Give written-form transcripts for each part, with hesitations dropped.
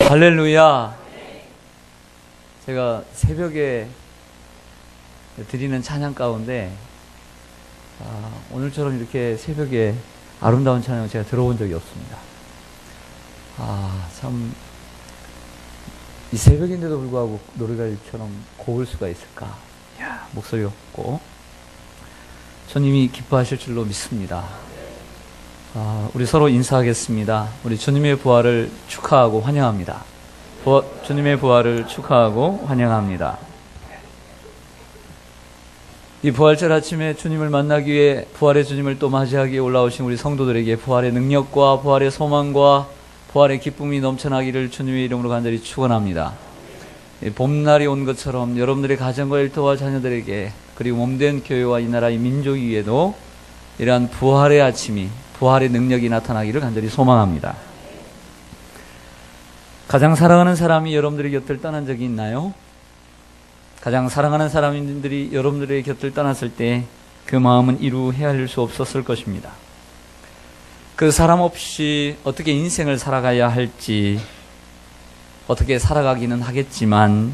할렐루야. 제가 새벽에 드리는 찬양 가운데 오늘처럼 이렇게 새벽에 아름다운 찬양 제가 들어본 적이 없습니다. 참 이 새벽인데도 불구하고 노래가 이처럼 고울 수가 있을까? 목소리가 없고 주님이 기뻐하실 줄로 믿습니다. 우리 서로 인사하겠습니다. 우리 주님의 부활을 축하하고 환영합니다. 주님의 부활을 축하하고 환영합니다. 이 부활절 아침에 주님을 만나기 위해 부활의 주님을 또 맞이하기에 올라오신 우리 성도들에게 부활의 능력과 부활의 소망과 부활의 기쁨이 넘쳐나기를 주님의 이름으로 간절히 축원합니다. 봄날이 온 것처럼 여러분들의 가정과 일터와 자녀들에게 그리고 몸된 교회와 이 나라의 민족 위에도 이러한 부활의 아침이 부활의 능력이 나타나기를 간절히 소망합니다. 가장 사랑하는 사람이 여러분들의 곁을 떠난 적이 있나요? 가장 사랑하는 사람들이 여러분들의 곁을 떠났을 때 그 마음은 이루 헤아릴 수 없었을 것입니다. 그 사람 없이 어떻게 인생을 살아가야 할지 어떻게 살아가기는 하겠지만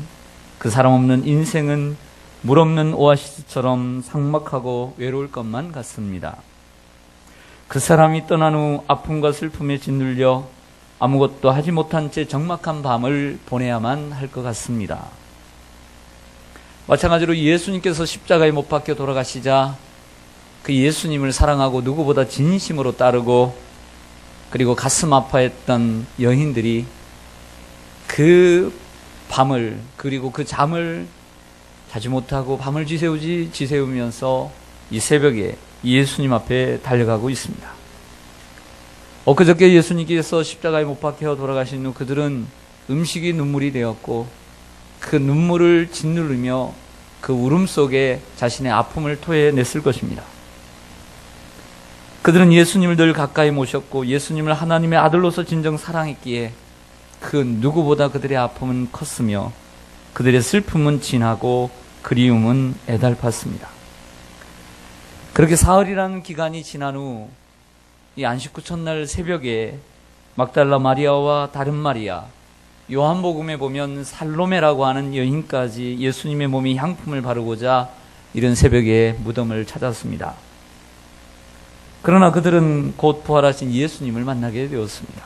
그 사람 없는 인생은 물 없는 오아시스처럼 삭막하고 외로울 것만 같습니다. 그 사람이 떠난 후 아픔과 슬픔에 짓눌려 아무것도 하지 못한 채 적막한 밤을 보내야만 할 것 같습니다. 마찬가지로 예수님께서 십자가에 못 박혀 돌아가시자 그 예수님을 사랑하고 누구보다 진심으로 따르고 그리고 가슴 아파했던 여인들이 그 밤을 그리고 그 잠을 자지 못하고 밤을 지새우면서 이 새벽에 예수님 앞에 달려가고 있습니다. 엊그저께 예수님께서 십자가에 못 박혀 돌아가신 후 그들은 음식이 눈물이 되었고 그 눈물을 짓누르며 그 울음 속에 자신의 아픔을 토해냈을 것입니다. 그들은 예수님을 늘 가까이 모셨고 예수님을 하나님의 아들로서 진정 사랑했기에 그 누구보다 그들의 아픔은 컸으며 그들의 슬픔은 진하고 그리움은 애달팠습니다. 그렇게 사흘이라는 기간이 지난 후 이 안식 후 첫날 새벽에 막달라 마리아와 다른 마리아, 요한복음에 보면 살로메라고 하는 여인까지 예수님의 몸에 향품을 바르고자 이른 새벽에 무덤을 찾았습니다. 그러나 그들은 곧 부활하신 예수님을 만나게 되었습니다.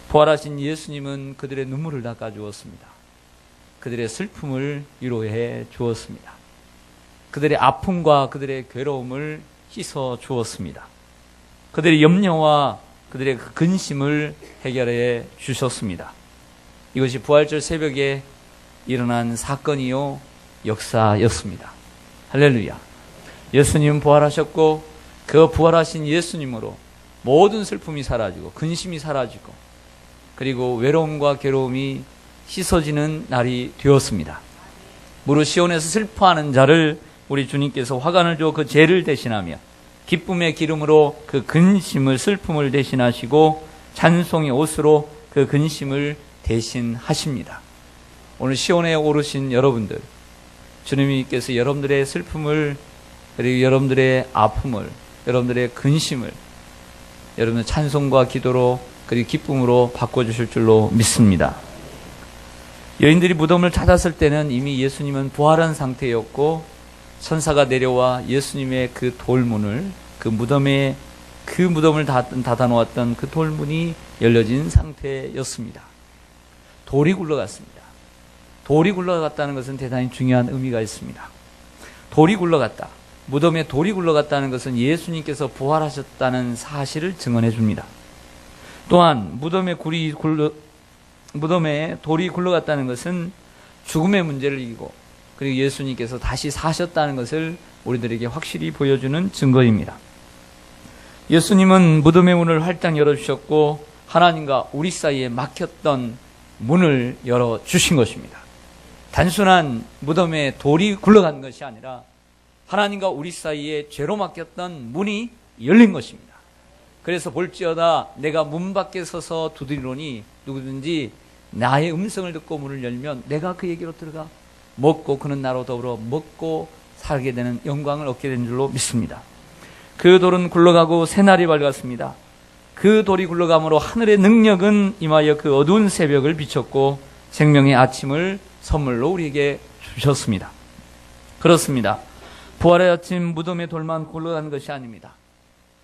부활하신 예수님은 그들의 눈물을 닦아주었습니다. 그들의 슬픔을 위로해 주었습니다. 그들의 아픔과 그들의 괴로움을 씻어 주었습니다. 그들의 염려와 그들의 그 근심을 해결해 주셨습니다. 이것이 부활절 새벽에 일어난 사건이요 역사였습니다. 할렐루야. 예수님은 부활하셨고 그 부활하신 예수님으로 모든 슬픔이 사라지고 근심이 사라지고 그리고 외로움과 괴로움이 씻어지는 날이 되었습니다. 무릇 시온에서 슬퍼하는 자를 우리 주님께서 화관을 줘 그 죄를 대신하며 기쁨의 기름으로 그 근심을 슬픔을 대신하시고 찬송의 옷으로 그 근심을 대신하십니다. 오늘 시온에 오르신 여러분들, 주님께서 여러분들의 슬픔을 그리고 여러분들의 아픔을 여러분들의 근심을 여러분의 찬송과 기도로 그리고 기쁨으로 바꿔주실 줄로 믿습니다. 여인들이 무덤을 찾았을 때는 이미 예수님은 부활한 상태였고 천사가 내려와 예수님의 그 돌문을 그 무덤을 닫아놓았던 그 돌문이 열려진 상태였습니다. 돌이 굴러갔습니다. 돌이 굴러갔다는 것은 대단히 중요한 의미가 있습니다. 돌이 굴러갔다. 무덤에 돌이 굴러갔다는 것은 예수님께서 부활하셨다는 사실을 증언해 줍니다. 또한 무덤에 돌이 굴러갔다는 것은 죽음의 문제를 이기고 그리고 예수님께서 다시 사셨다는 것을 우리들에게 확실히 보여주는 증거입니다. 예수님은 무덤의 문을 활짝 열어주셨고 하나님과 우리 사이에 막혔던 문을 열어주신 것입니다. 단순한 무덤에 돌이 굴러간 것이 아니라 하나님과 우리 사이에 죄로 막혔던 문이 열린 것입니다. 그래서 볼지어다 내가 문 밖에 서서 두드리노니 누구든지 나의 음성을 듣고 문을 열면 내가 그에게로 들어가 먹고 그는 나로 더불어 먹고 살게 되는 영광을 얻게 된 줄로 믿습니다. 그 돌은 굴러가고 새날이 밝았습니다. 그 돌이 굴러감으로 하늘의 능력은 임하여 그 어두운 새벽을 비췄고 생명의 아침을 선물로 우리에게 주셨습니다. 그렇습니다. 부활의 아침 무덤의 돌만 굴러간 것이 아닙니다.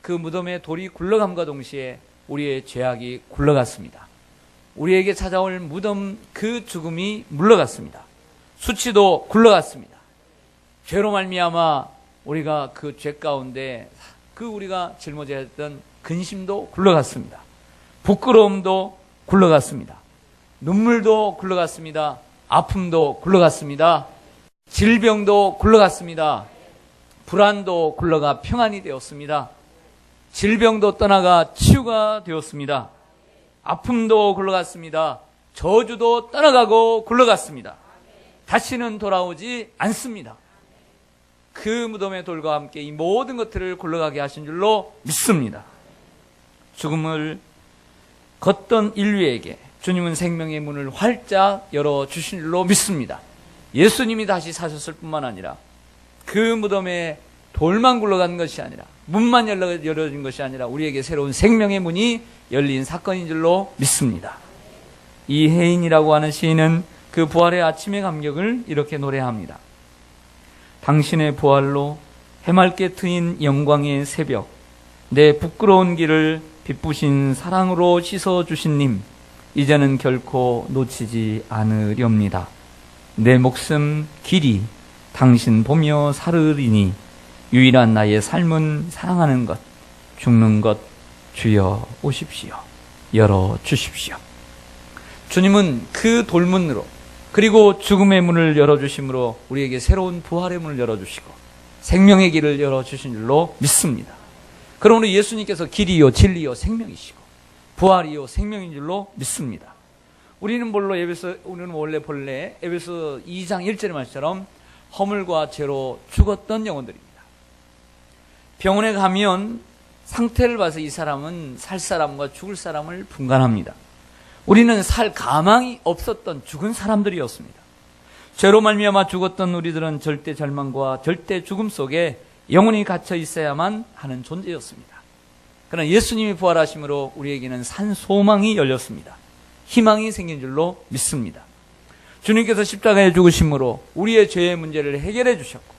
그 무덤의 돌이 굴러감과 동시에 우리의 죄악이 굴러갔습니다. 우리에게 찾아올 무덤 그 죽음이 물러갔습니다. 수치도 굴러갔습니다. 죄로 말미암아 우리가 그 죄 가운데 그 우리가 짊어져야 했던 근심도 굴러갔습니다. 부끄러움도 굴러갔습니다. 눈물도 굴러갔습니다. 아픔도 굴러갔습니다. 질병도 굴러갔습니다. 불안도 굴러가 평안이 되었습니다. 질병도 떠나가 치유가 되었습니다. 아픔도 굴러갔습니다. 저주도 떠나가고 굴러갔습니다. 다시는 돌아오지 않습니다. 그 무덤의 돌과 함께 이 모든 것들을 굴러가게 하신 줄로 믿습니다. 죽음을 걷던 인류에게 주님은 생명의 문을 활짝 열어주신 줄로 믿습니다. 예수님이 다시 사셨을 뿐만 아니라 그 무덤에 돌만 굴러간 것이 아니라 문만 열어진 것이 아니라 우리에게 새로운 생명의 문이 열린 사건인 줄로 믿습니다. 이혜인이라고 하는 시인은 그 부활의 아침의 감격을 이렇게 노래합니다. 당신의 부활로 해맑게 트인 영광의 새벽, 내 부끄러운 길을 빛부신 사랑으로 씻어주신 님, 이제는 결코 놓치지 않으렵니다. 내 목숨 길이 당신 보며 살으리니 유일한 나의 삶은 사랑하는 것, 죽는 것, 주여 오십시오. 열어주십시오. 주님은 그 돌문으로 그리고 죽음의 문을 열어주심으로 우리에게 새로운 부활의 문을 열어주시고 생명의 길을 열어주신 줄로 믿습니다. 그러므로 예수님께서 길이요 진리요 생명이시고 부활이요 생명인 줄로 믿습니다. 우리는 원래 본래 에베소 2장 1절의 말처럼 허물과 죄로 죽었던 영혼들입니다. 병원에 가면 상태를 봐서 이 사람은 살 사람과 죽을 사람을 분간합니다. 우리는 살 가망이 없었던 죽은 사람들이었습니다. 죄로 말미암아 죽었던 우리들은 절대 절망과 절대 죽음 속에 영원히 갇혀 있어야만 하는 존재였습니다. 그러나 예수님이 부활하심으로 우리에게는 산 소망이 열렸습니다. 희망이 생긴 줄로 믿습니다. 주님께서 십자가에 죽으심으로 우리의 죄의 문제를 해결해 주셨고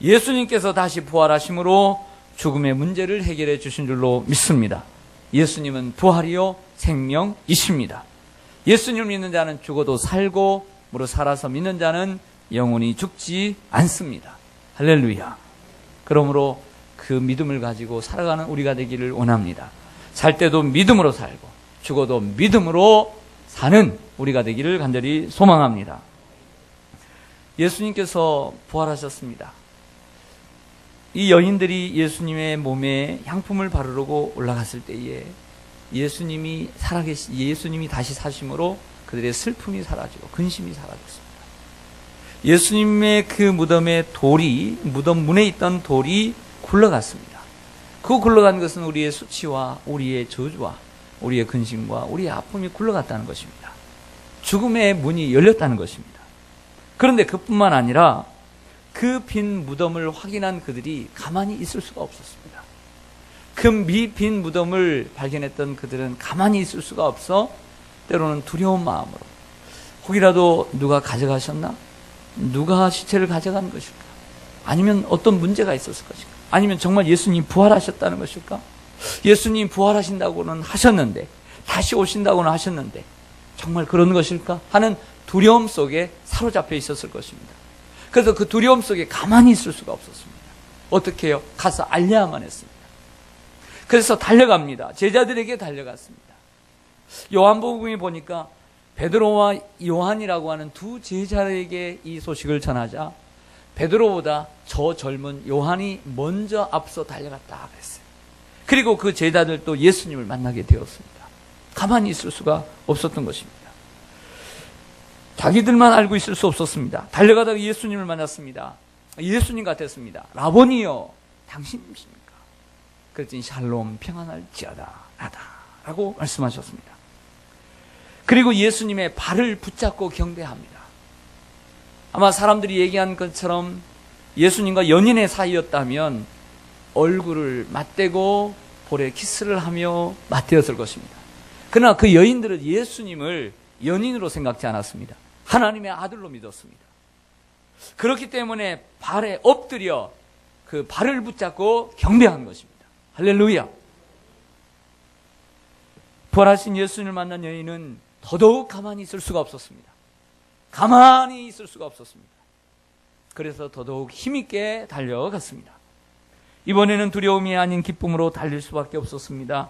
예수님께서 다시 부활하심으로 죽음의 문제를 해결해 주신 줄로 믿습니다. 예수님은 부활이요 생명이십니다. 예수님을 믿는 자는 죽어도 살고 무릇 살아서 믿는 자는 영원히 죽지 않습니다. 할렐루야. 그러므로 그 믿음을 가지고 살아가는 우리가 되기를 원합니다. 살 때도 믿음으로 살고 죽어도 믿음으로 사는 우리가 되기를 간절히 소망합니다. 예수님께서 부활하셨습니다. 이 여인들이 예수님의 몸에 향품을 바르고 올라갔을 때에 예수님이 예수님이 다시 사심으로 그들의 슬픔이 사라지고 근심이 사라졌습니다. 예수님의 그 무덤 문에 있던 돌이 굴러갔습니다. 그 굴러간 것은 우리의 수치와 우리의 저주와 우리의 근심과 우리의 아픔이 굴러갔다는 것입니다. 죽음의 문이 열렸다는 것입니다. 그런데 그뿐만 아니라 그 빈 무덤을 확인한 그들이 가만히 있을 수가 없었습니다. 그 빈 무덤을 발견했던 그들은 가만히 있을 수가 없어 때로는 두려운 마음으로 혹이라도 누가 가져가셨나? 누가 시체를 가져간 것일까? 아니면 어떤 문제가 있었을 것일까? 아니면 정말 예수님 부활하셨다는 것일까? 예수님 부활하신다고는 하셨는데 다시 오신다고는 하셨는데 정말 그런 것일까? 하는 두려움 속에 사로잡혀 있었을 것입니다. 그래서 그 두려움 속에 가만히 있을 수가 없었습니다. 어떻게 해요? 가서 알려야만 했습니다. 그래서 달려갑니다. 제자들에게 달려갔습니다. 요한복음에 보니까 베드로와 요한이라고 하는 두 제자에게 이 소식을 전하자 베드로보다 저 젊은 요한이 먼저 앞서 달려갔다 그랬어요. 그리고 그 제자들도 예수님을 만나게 되었습니다. 가만히 있을 수가 없었던 것입니다. 자기들만 알고 있을 수 없었습니다. 달려가다가 예수님을 만났습니다. 예수님 같았습니다. 라보니요, 당신이십니까? 그랬더니 샬롬 평안할지어다 나다 라고 말씀하셨습니다. 그리고 예수님의 발을 붙잡고 경배합니다. 아마 사람들이 얘기한 것처럼 예수님과 연인의 사이였다면 얼굴을 맞대고 볼에 키스를 하며 맞대었을 것입니다. 그러나 그 여인들은 예수님을 연인으로 생각지 않았습니다. 하나님의 아들로 믿었습니다. 그렇기 때문에 발에 엎드려 그 발을 붙잡고 경배한 것입니다. 할렐루야. 부활하신 예수님을 만난 여인은 더더욱 가만히 있을 수가 없었습니다. 가만히 있을 수가 없었습니다. 그래서 더더욱 힘있게 달려갔습니다. 이번에는 두려움이 아닌 기쁨으로 달릴 수밖에 없었습니다.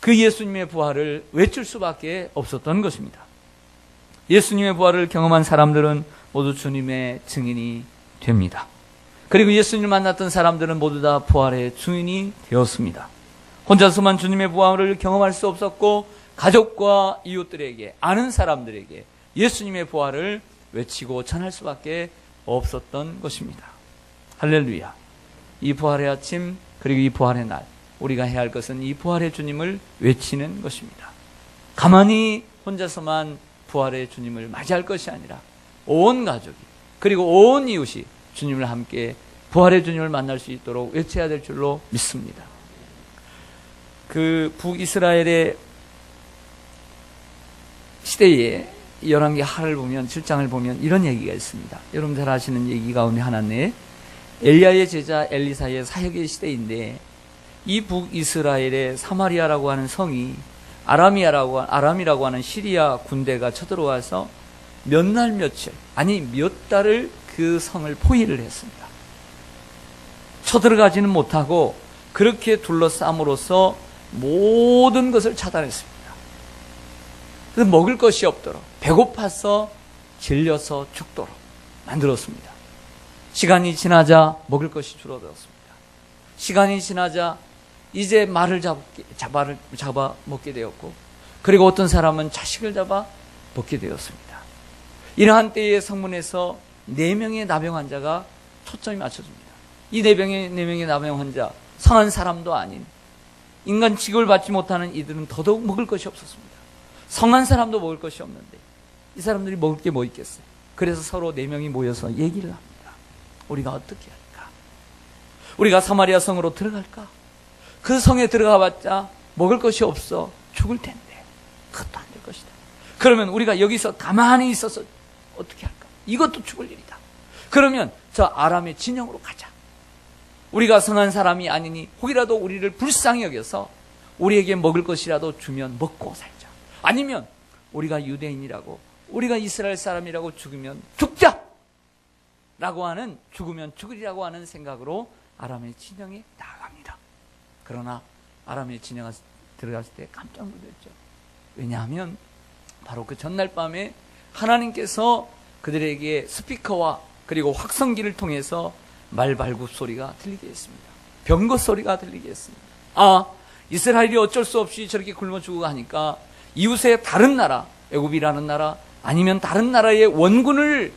그 예수님의 부활을 외칠 수밖에 없었던 것입니다. 예수님의 부활을 경험한 사람들은 모두 주님의 증인이 됩니다. 그리고 예수님을 만났던 사람들은 모두 다 부활의 주인이 되었습니다. 혼자서만 주님의 부활을 경험할 수 없었고 가족과 이웃들에게, 아는 사람들에게 예수님의 부활을 외치고 전할 수밖에 없었던 것입니다. 할렐루야. 이 부활의 아침, 그리고 이 부활의 날, 우리가 해야 할 것은 이 부활의 주님을 외치는 것입니다. 가만히 혼자서만 부활의 주님을 맞이할 것이 아니라 온 가족이, 그리고 온 이웃이 주님을 함께 부활의 주님을 만날 수 있도록 외쳐야 될 줄로 믿습니다. 그 북이스라엘의 시대에 열왕기 하를 보면, 7장을 보면 이런 얘기가 있습니다. 여러분 잘 아시는 얘기 가운데 하나인데, 엘리야의 제자 엘리사의 사역의 시대인데, 이 북이스라엘의 사마리아라고 하는 성이 아람이라고 하는 시리아 군대가 쳐들어와서 몇 날 며칠, 아니 몇 달을 그 성을 포위를 했습니다. 쳐들어가지는 못하고 그렇게 둘러싸므로써 모든 것을 차단했습니다. 그래서 먹을 것이 없도록, 배고파서 질려서 죽도록 만들었습니다. 시간이 지나자 먹을 것이 줄어들었습니다. 시간이 지나자 이제 말을 잡아 먹게 되었고, 그리고 어떤 사람은 자식을 잡아 먹게 되었습니다. 이러한 때의 성문에서 4명의 나병 환자가 초점이 맞춰집니다. 이 4명의 나병 환자, 성한 사람도 아닌 인간 취급을 받지 못하는 이들은 더더욱 먹을 것이 없었습니다. 성한 사람도 먹을 것이 없는데 이 사람들이 먹을 게 뭐 있겠어요? 그래서 서로 4명이 모여서 얘기를 합니다. 우리가 어떻게 할까? 우리가 사마리아 성으로 들어갈까? 그 성에 들어가봤자 먹을 것이 없어 죽을 텐데 그것도 안 될 것이다. 그러면 우리가 여기서 가만히 있어서 어떻게 할까? 이것도 죽을 일이다. 그러면 저 아람의 진영으로 가자. 우리가 성한 사람이 아니니 혹이라도 우리를 불쌍히 여겨서 우리에게 먹을 것이라도 주면 먹고 살자. 아니면 우리가 유대인이라고, 우리가 이스라엘 사람이라고 죽으면 죽자! 라고 하는, 죽으면 죽으리라고 하는 생각으로 아람의 진영에 나아갑니다. 그러나 아람의 진영에 들어갔을 때 깜짝 놀랐죠. 왜냐하면 바로 그 전날 밤에 하나님께서 그들에게 스피커와 그리고 확성기를 통해서 말발굽 소리가 들리게 했습니다. 병거 소리가 들리게 했습니다. 아, 이스라엘이 어쩔 수 없이 저렇게 굶어 죽고 하니까 이웃의 다른 나라, 애굽이라는 나라, 아니면 다른 나라의 원군을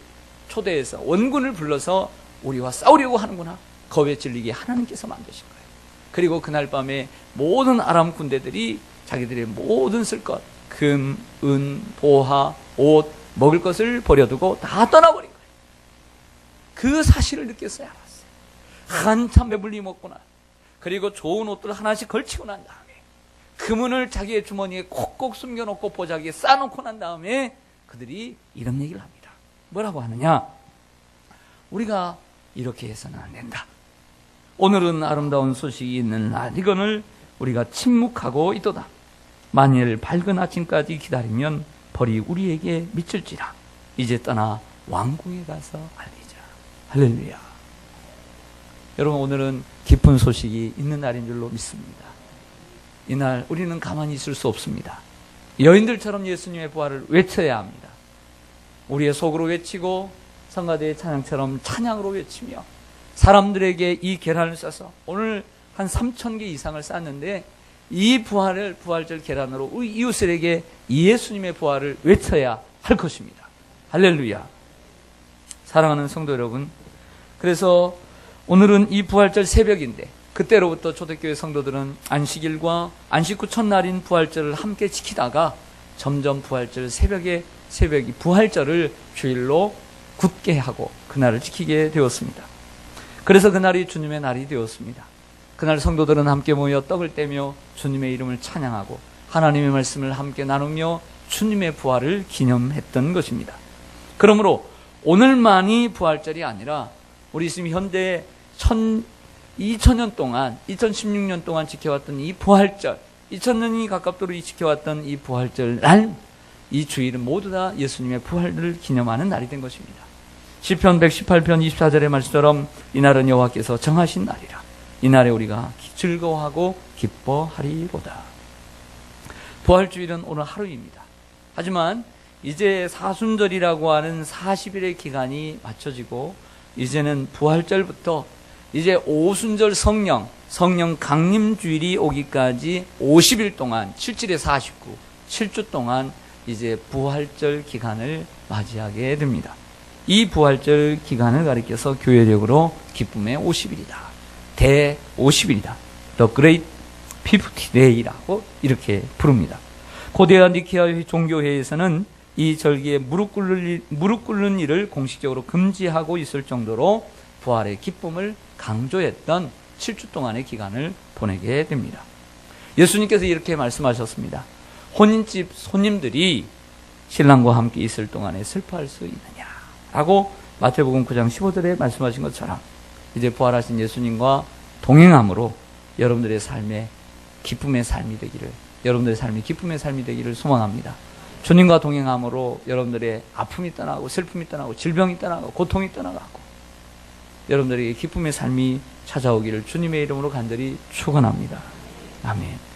초대해서, 원군을 불러서 우리와 싸우려고 하는구나. 겁에 질리게 하나님께서 만드신 거예요. 그리고 그날 밤에 모든 아람 군대들이 자기들의 모든 쓸 것, 금, 은, 보화, 옷, 먹을 것을 버려두고 다 떠나버린 거예요. 그 사실을 느꼈어야 알았어요. 한참 배불리 먹구나. 그리고 좋은 옷들 하나씩 걸치고 난 다음에 금은을 자기의 주머니에 콕콕 숨겨놓고 보자기에 싸놓고 난 다음에 그들이 이런 얘기를 합니다. 뭐라고 하느냐? 우리가 이렇게 해서는 안 된다. 오늘은 아름다운 소식이 있는 날, 이거를 우리가 침묵하고 있도다. 만일 밝은 아침까지 기다리면 벌이 우리에게 미칠지라. 이제 떠나 왕궁에 가서 알리자. 할렐루야. 여러분, 오늘은 기쁜 소식이 있는 날인 줄로 믿습니다. 이날 우리는 가만히 있을 수 없습니다. 여인들처럼 예수님의 부활을 외쳐야 합니다. 우리의 속으로 외치고 성가대의 찬양처럼 찬양으로 외치며 사람들에게 이 계란을 싸서 오늘 한 3,000개 이상을 쌌는데 이 부활절 계란으로 우리 이웃들에게 예수님의 부활을 외쳐야 할 것입니다. 할렐루야. 사랑하는 성도 여러분, 그래서 오늘은 이 부활절 새벽인데 그때로부터 초대교회 성도들은 안식일과 안식 후 첫날인 부활절을 함께 지키다가 점점 부활절 새벽이 부활절을 주일로 굳게 하고 그날을 지키게 되었습니다. 그래서 그날이 주님의 날이 되었습니다. 그날 성도들은 함께 모여 떡을 떼며 주님의 이름을 찬양하고 하나님의 말씀을 함께 나누며 주님의 부활을 기념했던 것입니다. 그러므로 오늘만이 부활절이 아니라 우리 지금 현대 2000년 동안 2016년 동안 지켜왔던 이 부활절, 2000년이 가깝도록 지켜왔던 이 부활절 날, 이 주일은 모두 다 예수님의 부활을 기념하는 날이 된 것입니다. 시편 118편 24절의 말씀처럼 이날은 여호와께서 정하신 날이라. 이날에 우리가 즐거워하고 기뻐하리로다. 부활주일은 오늘 하루입니다. 하지만 이제 사순절이라고 하는 40일의 기간이 맞춰지고 이제는 부활절부터 이제 오순절 성령 강림주일이 오기까지 50일 동안 7일에 49, 7주 동안 이제 부활절 기간을 맞이하게 됩니다. 이 부활절 기간을 가리켜서 교회력으로 기쁨의 50일이다. 대 50일이다. The Great 50 Day라고 이렇게 부릅니다. 고대한 니케아 종교회에서는 이 절기에 무릎 꿇는 일을 공식적으로 금지하고 있을 정도로 부활의 기쁨을 강조했던 7주 동안의 기간을 보내게 됩니다. 예수님께서 이렇게 말씀하셨습니다. 혼인집 손님들이 신랑과 함께 있을 동안에 슬퍼할 수 있느냐 라고 마태복음 9장 15절에 말씀하신 것처럼 이제 부활하신 예수님과 동행함으로 여러분들의 삶에 기쁨의 삶이 되기를, 여러분들의 삶이 기쁨의 삶이 되기를 소망합니다. 주님과 동행함으로 여러분들의 아픔이 떠나고 슬픔이 떠나고 질병이 떠나고 고통이 떠나가고 여러분들에게 기쁨의 삶이 찾아오기를 주님의 이름으로 간절히 축원합니다. 아멘.